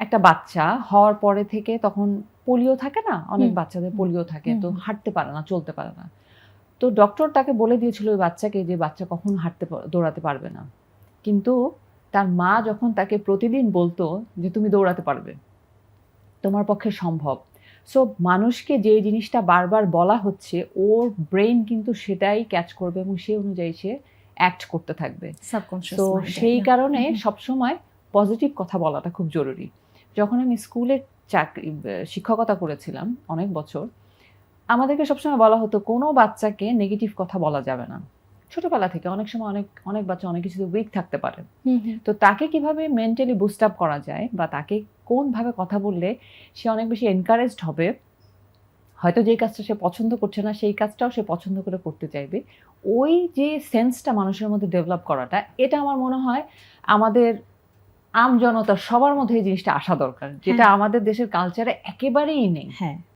একটা বাচ্চা হওয়ার পরে থেকে তখন পোলিও থাকে না, অনেক বাচ্চাদের পোলিও থাকে, তো হাঁটতে পারে না, চলতে পারে না। তো ডক্টর তাকে বলে দিয়েছিল ওই বাচ্চাকে যে বাচ্চা কখন দৌড়াতে পারবে না। কিন্তু তার মা যখন তাকে প্রতিদিন বলতো যে তুমি দৌড়াতে পারবে, তোমার পক্ষে সম্ভব। সো মানুষকে যে জিনিসটা বারবার বলা হচ্ছে, ওর ব্রেইন কিন্তু সেটাই ক্যাচ করবে এবং সেই অনুযায়ী সে অ্যাক্ট করতে থাকবে। তো সেই কারণে সবসময় পজিটিভ কথা বলাটা খুব জরুরি। যখন আমি স্কুলে শিক্ষকতা করেছিলাম অনেক বছর, আমাদেরকে সবসময় বলা হতো কোনো বাচ্চাকে নেগেটিভ কথা বলা যাবে না। ছোটবেলা থেকে অনেক সময় অনেক বাচ্চা অনেক কিছুতে উইক থাকতে পারে। তো তাকে কিভাবে মেন্টালি বুস্ট আপ করা যায় বা তাকে কোনভাবে কথা বললে সে অনেক বেশি এনকারেজড হবে, হয়তো যে কাজটা সে পছন্দ করছে না সেই কাজটাও সে পছন্দ করে করতে চাইবে, ওই যে সেন্সটা মানুষের মধ্যে ডেভেলপ করাটা, এটা আমার মনে হয় আমাদের জনতা সবার মধ্যে এই জিনিসটা আসা দরকার, যেটা আমাদের দেশের কালচারে একেবারেই নেই।